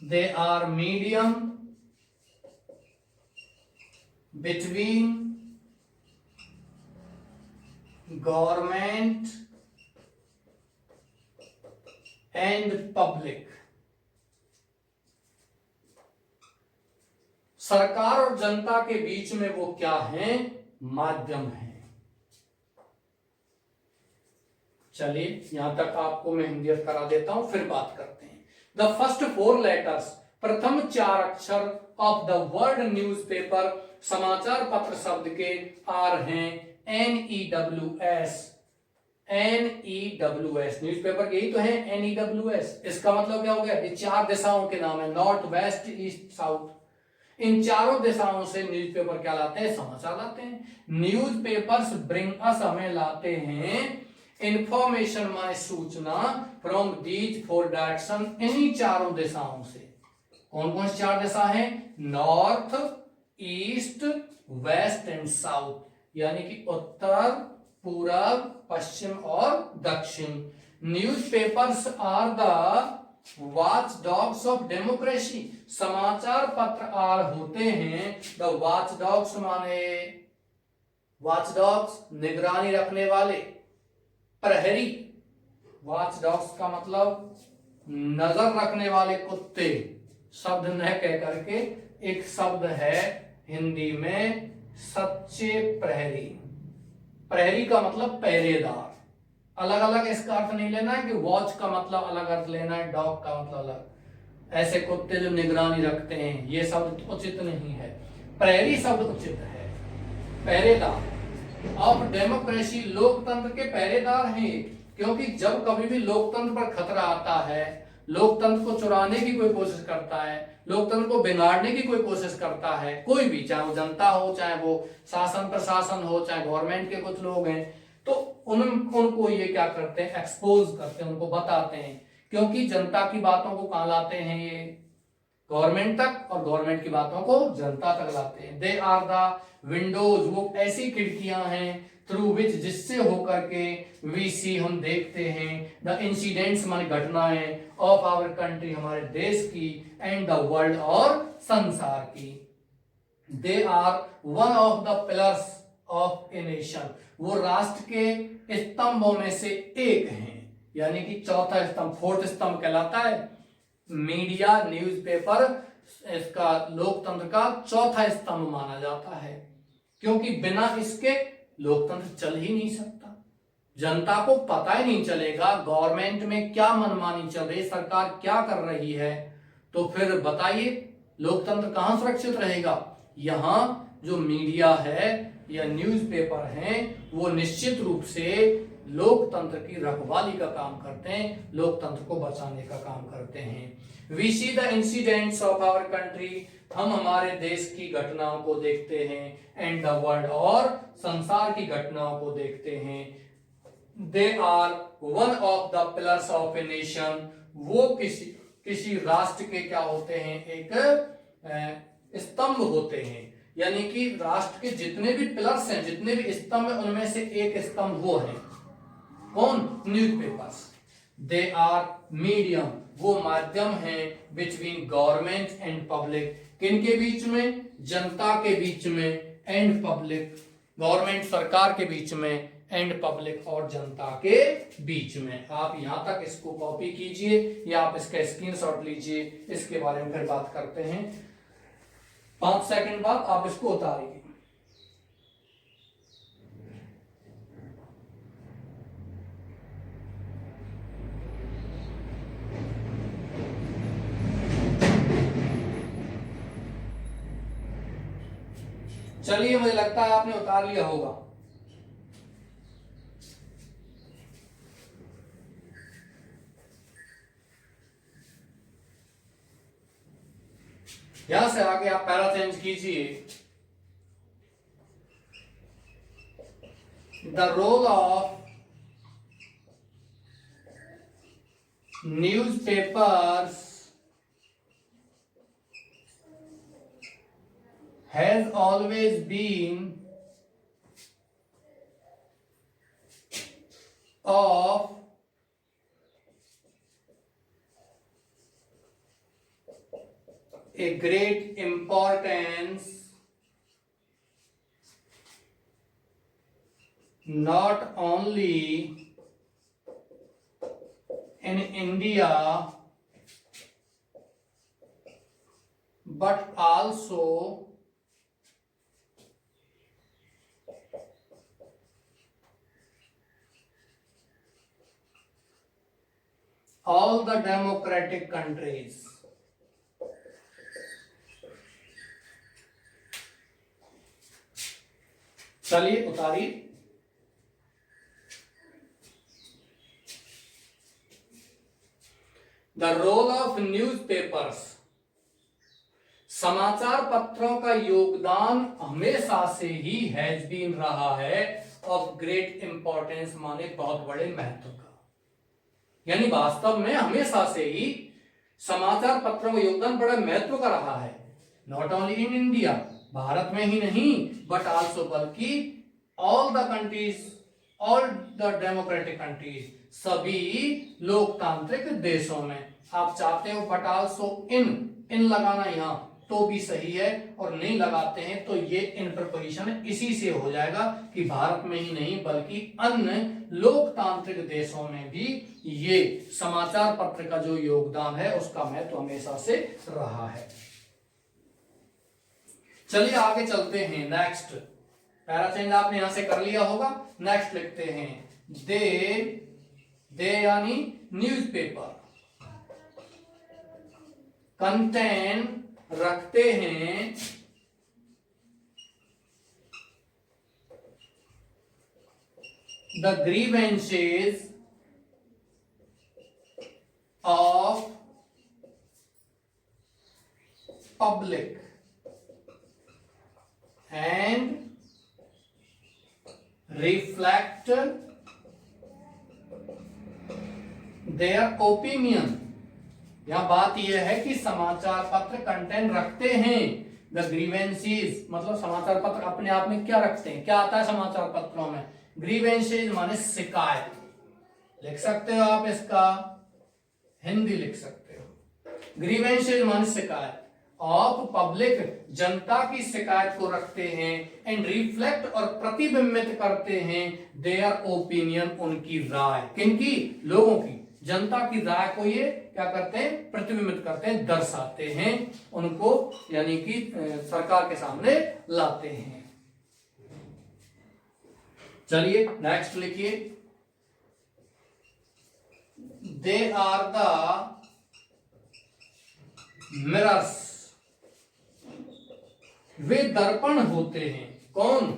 They are medium between government and public. सरकार और जनता के बीच में वो क्या हैं? माध्यम है. चलिए यहां तक आपको मैं हिंदियत करा देता हूं, फिर बात करते हैं. द फर्स्ट 4 letters, प्रथम 4 अक्षर ऑफ द वर्ड न्यूज़पेपर, समाचार पत्र शब्द के आर हैं NEWS. NEWS न्यूज़पेपर यही तो है NEWS. इसका मतलब क्या हो गया? ये 4 दिशाओं के नाम है, नॉर्थ, वेस्ट, ईस्ट, साउथ. इन चारों दिशाओं से न्यूज़पेपर क्या लाते हैं? समाचार लाते हैं. न्यूज़पेपर्स ब्रिंग अस, हमें लाते हैं इंफॉर्मेशन माने सूचना, फ्रॉम दीज 4 डायरेक्शन, इन्हीं चारों दिशाओं से. कौन कौन सी 4 दिशा है? North, east, west and south, यानी कि उत्तर, पूरब, पश्चिम और दक्षिण. Newspapers are the watchdogs of democracy, समाचार पत्र आर होते हैं द वॉच डॉग्स, माने वॉच डॉग्स निगरानी रखने वाले, प्रहरी. वॉच डॉग्स का मतलब नजर रखने वाले कुत्ते. शब्द न कह करके एक शब्द है हिंदी में सच्चे प्रहरी. प्रहरी का मतलब पहरेदार. अलग अलग इसका अर्थ नहीं लेना है कि वॉच का मतलब अलग अर्थ लेना है, डॉग का मतलब अलग. ऐसे कुत्ते जो निगरानी रखते हैं, ये शब्द उचित नहीं है. प्रहरी शब्द उचित है. पहरेदार ऑफ डेमोक्रेसी, लोकतंत्र के पहरेदार हैं. क्योंकि जब कभी भी लोकतंत्र पर खतरा आता है, लोकतंत्र को चुराने की कोई कोशिश करता है, लोकतंत्र को बिगाड़ने की कोई कोशिश करता है, कोई भी, चाहे वो जनता हो, चाहे वो शासन प्रशासन हो, चाहे गवर्नमेंट के कुछ लोग हैं, तो उनको ये क्या करते हैं? एक्सपोज करते हैं, उनको बताते हैं. क्योंकि जनता की बातों को कहां लाते हैं? ये गवर्नमेंट तक, और गवर्नमेंट की बातों को जनता तक लाते हैं. दे आर द विंडोज, वो ऐसी खिड़कियां हैं थ्रू विच, जिससे होकर के वी सी, हम देखते हैं द इंसिडेंट्स, माने घटनाएं, ऑफ आवर कंट्री, हमारे देश की, एंड द वर्ल्ड, और संसार की. They are one of the pillars of a nation, वो राष्ट्र के स्तंभों में से एक हैं. यानी कि चौथा स्तंभ, 4th स्तंभ कहलाता है. मीडिया, न्यूज़पेपर इसका लोकतंत्र का चौथा स्तंभ माना जाता है. क्योंकि बिना इसके लोकतंत्र चल ही नहीं सकता. जनता को पता ही नहीं चलेगा गवर्नमेंट में क्या मनमानी चल रही, सरकार क्या कर रही है, तो फिर बताइए लोकतंत्र कहां सुरक्षित रहेगा? यहां जो मीडिया है या न्यूज़पेपर हैं, वो निश्चित रूप से लोकतंत्र की रखवाली का काम करते हैं, लोकतंत्र को बचाने का काम करते हैं। We see the incidents of our country, हम हमारे देश की घटनाओं को देखते हैं, एंड द वर्ल्ड, और संसार की घटनाओं को देखते हैं। They are one of the pillars of a nation, वो किसी राष्ट्र के क्या होते हैं, एक स्तंभ होते हैं। यानी कि राष्ट्र के जितने भी पिलर्स हैं, जितने भी स्तंभ हैं, उनमें से एक स्तंभ वो है कौन? न्यूज़पेपर्स। दे आर मीडियम, वो माध्यम है बिटवीन गवर्नमेंट एंड पब्लिक, किनके बीच में? जनता के बीच में, एंड पब्लिक, गवर्नमेंट सरकार के बीच में, एंड पब्लिक और जनता के बीच में। आप यहां तक इसको कॉपी कीजिए या आप इसका स्क्रीनशॉट लीजिए, इसके बारे में फिर बात करते हैं। 5 सेकंड बाद आप इसको उतारिए। चलिए, मुझे लगता है आपने उतार लिया होगा। यहां से आगे आप पैरा चेंज कीजिए। The role of newspapers has always been of a great importance not only in India but also all the democratic countries। चलिए उतारिए। द रोल ऑफ न्यूज़पेपर्स, समाचार पत्रों का योगदान हमेशा से ही हैज बीन रहा है ऑफ ग्रेट इंपॉर्टेंस, माने बहुत बड़े महत्व का। यानी वास्तव में हमेशा से ही समाचार पत्रों का योगदान बड़ा महत्व का रहा है। Not only in India, Bharat में ही नहीं, बट आल्सो, बल्कि all the countries, all the democratic countries, सभी लोकतांत्रिक देशों में। आप चाहते हो बट आल्सो इन लगाना यहां तो भी सही है, और नहीं लगाते हैं तो ये इन प्रपोजिशन इसी से हो जाएगा कि भारत में ही नहीं बल्कि अन्य लोकतांत्रिक देशों में भी ये समाचार पत्र का जो योगदान है उसका महत्व हमेशा से रहा है। चलिए आगे चलते हैं। नेक्स्ट पैरा चेंज आपने यहां से कर लिया होगा। नेक्स्ट लिखते हैं दे यानी न्यूज़पेपर कंटेन, रखते हैं, the grievances of public and reflect their opinion. यहां बात यह है कि समाचार पत्र कंटेंट रखते हैं द ग्रीवेंसेस, मतलब समाचार पत्र अपने आप में क्या रखते हैं, क्या आता है समाचार पत्रों में? ग्रीवेंसेस माने शिकायत, लिख सकते हो आप, इसका हिंदी लिख सकते हो। ग्रीवेंसेस माने शिकायत, ऑफ पब्लिक, जनता की शिकायत को रखते हैं, एंड रिफ्लेक्ट और प्रतिबिंबित करते हैं देयर ओपिनियन, उनकी राय, किनकी? लोगों की, जनता की राय को ये क्या करते हैं? प्रतिबिंबित करते हैं, दर्शाते हैं उनको, यानी कि सरकार के सामने लाते हैं। चलिए नेक्स्ट लिखिए। दे आर द मिरर्स, वे दर्पण होते हैं। कौन?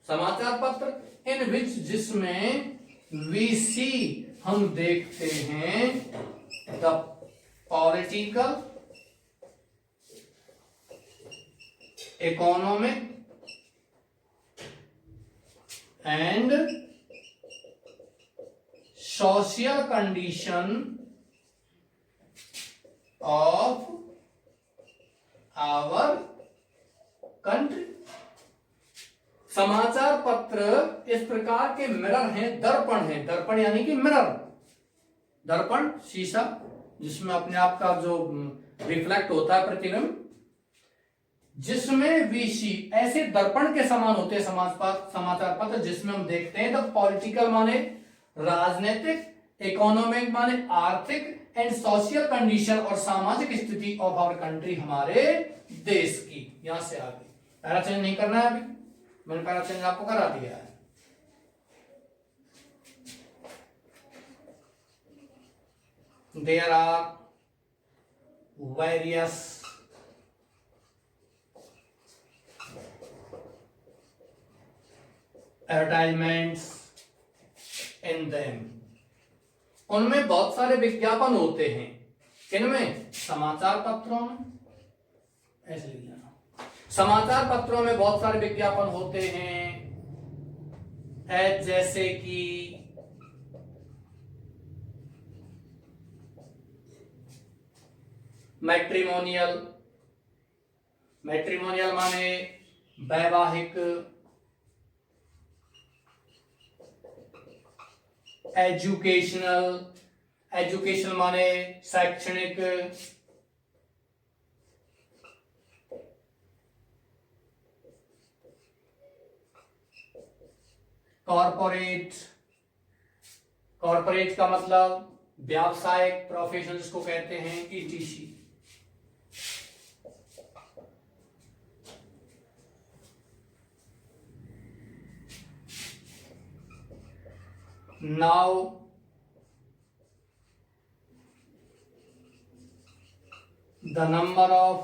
समाचार पत्र। इन विच, जिसमें वी सी हम देखते हैं the political, economic and social condition of our country. समाचार पत्र इस प्रकार के मिरर हैं, दर्पण है, दर्पण यानी कि मिरर, दर्पण शीशा जिसमें अपने आप का जो रिफ्लेक्ट होता है प्रतिबिंब, जिसमें वीसी ऐसे दर्पण के समान होते हैं समाचार पत्र, जिसमें हम देखते हैं द पॉलिटिकल माने राजनीतिक, इकोनॉमिक माने आर्थिक, एंड सोशल कंडीशन और सामाजिक स्थिति ऑफ आवर कंट्री हमारे देश की। यहां से आगे पैरा चेंज नहीं करना है, अभी मैंने पैरा चेंज आपको करा दिया है। There are various advertisements in them, उनमें बहुत सारे विज्ञापन होते हैं। किनमें? समाचार पत्रों में। ऐसे लिख लेना, समाचार पत्रों में बहुत सारे विज्ञापन होते हैं, जैसे कि मैट्रिमोनियल, मैट्रिमोनियल माने वैवाहिक, एजुकेशनल, एजुकेशनल माने शैक्षणिक, कॉर्पोरेट, कॉर्पोरेट का मतलब व्यावसायिक, प्रोफेशनल जिसको कहते हैं, etc. Now the number of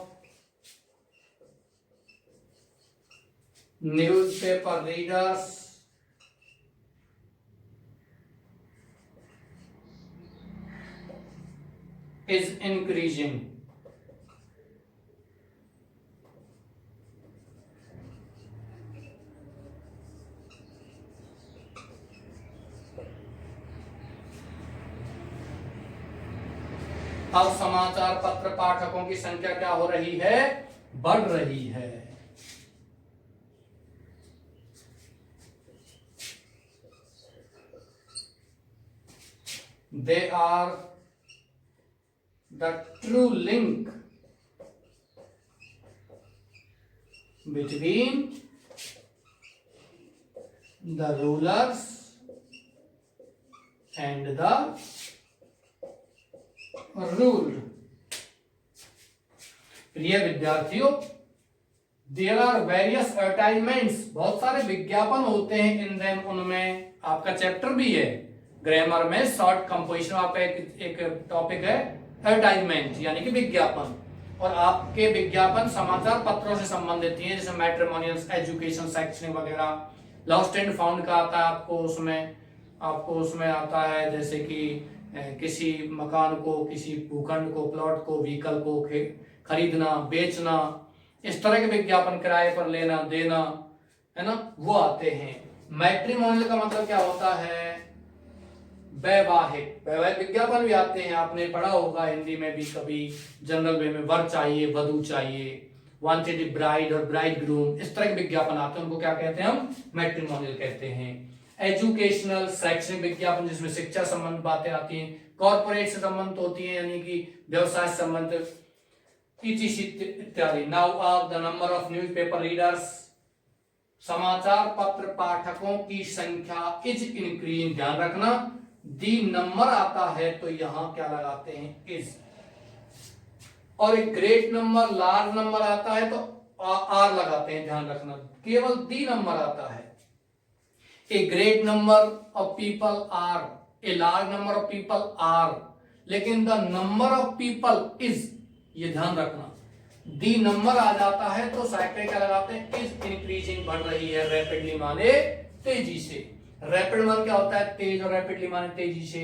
newspaper readers is increasing. अब समाचार पत्र पाठकों की संख्या क्या हो रही है? बढ़ रही है। They are the true link between the rulers and the ruled। प्रिय विद्यार्थियों, देयर आर वेरियस एडवर्टाइजमेंट्स, बहुत सारे विज्ञापन होते हैं, इन देम उनमें। आपका चैप्टर भी है ग्रामर में, शॉर्ट कंपोजिशन, आपका एक टॉपिक है एडवर्टाइजमेंट यानी कि विज्ञापन, और आपके विज्ञापन समाचार पत्रों से संबंधित हैं, जैसे मैट्रिमोनियल्स, एजुकेशन, शैक्षणिक वगैरह। लॉस्ट एंड फाउंड का आता है आपको उसमें आता है, जैसे कि किसी मकान को, किसी भूखंड को, प्लॉट को, व्हीकल को खरीदना, बेचना, इस तरह के विज्ञापन, किराए पर लेना देना, है ना, वो आते हैं। मैट्रिमोनियल का मतलब क्या होता है? वैवाहिक, वैवाहिक विज्ञापन भी आते हैं, आपने पढ़ा होगा हिंदी में भी कभी, जनरल वे में, वर चाहिए, वधू चाहिए, वांटेड ब्राइड और ब्राइड ग्रूम, इस तरह के विज्ञापन आते हैं, उनको क्या कहते हैं? हम मैट्रिमोनियल कहते हैं। एजुकेशनल, शैक्षणिक विज्ञापन जिसमें शिक्षा संबंध बातें आती हैं, कॉर्पोरेट से संबंध होती है यानी कि व्यवसाय संबंध, इत्यादि। Now of the number of newspaper readers, समाचार पत्र पाठकों की संख्या इज इंक्रीजिंग। ध्यान रखना, दी नंबर आता है तो यहां क्या लगाते हैं? इज। और एक ग्रेट नंबर, लार्ज नंबर आता है तो आर लगाते हैं। ध्यान रखना, केवल दी नंबर आता है। A great number of people are, a large number of people are, लेकिन the number of people is, ये ध्यान रखना, दी नंबर आ जाता है तो साइकिल क्या लगाते हैं? इज इंक्रीजिंग, बढ़ रही है, रैपिडली माने तेजी से। रैपिड मान क्या होता है, तेज, और रैपिडली माने तेजी से।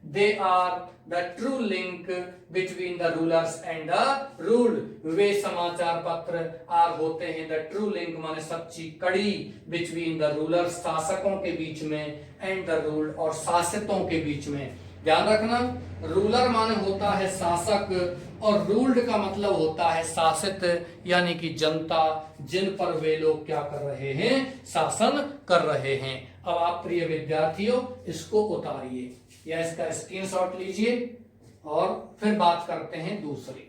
They are the true link between the rulers and the ruled, वे समाचार पत्र आर होते हैं द ट्रू लिंक माने सच्ची कड़ी, बिटवीन द रूलर्स शासकों के बीच में, एंड द रूल्ड और शासितों के बीच में। ध्यान रखना, रूलर माने होता है शासक, और रूल्ड का मतलब होता है शासित, यानी कि जनता, जिन पर वे लोग क्या कर रहे हैं, शासन कर रहे हैं। अब आप प्रिय विद्यार्थियों इसको उतारिए या इसका स्क्रीनशॉट लीजिए और फिर बात करते हैं दूसरी।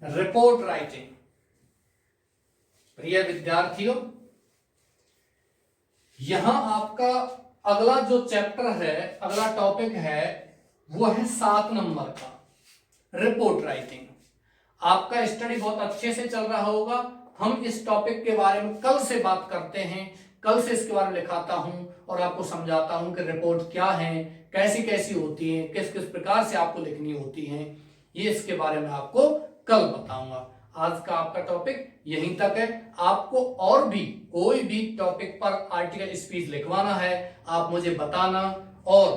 Report writing. प्रिय विद्यार्थियों, यहां आपका अगला जो चैप्टर है, अगला टॉपिक है, वो है 7 नंबर का, रिपोर्ट राइटिंग। आपका स्टडी बहुत अच्छे से चल रहा होगा। हम इस टॉपिक के बारे में कल से बात करते हैं, कल से इसके बारे में लिखाता हूं और आपको समझाता हूं कि रिपोर्ट क्या है, कैसी कैसी होती है, किस किस प्रकार से आपको लिखनी होती है, ये इसके बारे में आपको कल बताऊंगा। आज का आपका टॉपिक यहीं तक है। आपको और भी कोई भी टॉपिक पर आर्टिकल स्पीच लिखवाना है, आप मुझे बताना, और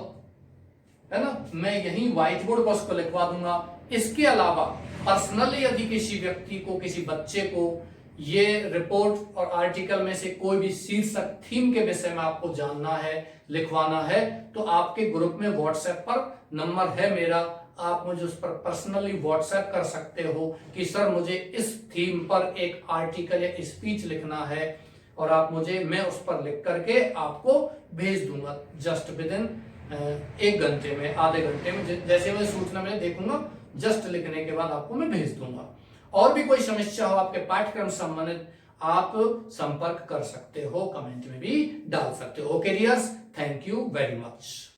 है ना, मैं यहीं व्हाइट बोर्ड पर उसको लिखवा दूंगा। इसके अलावा पर्सनली यदि किसी व्यक्ति को, किसी बच्चे को ये रिपोर्ट और आर्टिकल में से कोई भी शीर्षक, थीम के विषय में आपको जानना है, लिखवाना है, तो आपके ग्रुप में व्हाट्सएप पर नंबर है मेरा, आप मुझे उस पर पर्सनली व्हाट्सएप कर सकते हो कि सर मुझे इस थीम पर एक आर्टिकल या स्पीच लिखना है, और आप मुझे, मैं उस पर लिख करके आपको भेज दूंगा जस्ट विद इन 1 घंटे में, आधे घंटे में, जैसे मैं सूचना में देखूंगा, जस्ट लिखने के बाद आपको मैं भेज दूंगा। और भी कोई समस्या हो आपके पाठ्यक्रम संबंधित, आप संपर्क कर सकते हो, कमेंट में भी डाल सकते हो। Okay dears, thank you very much.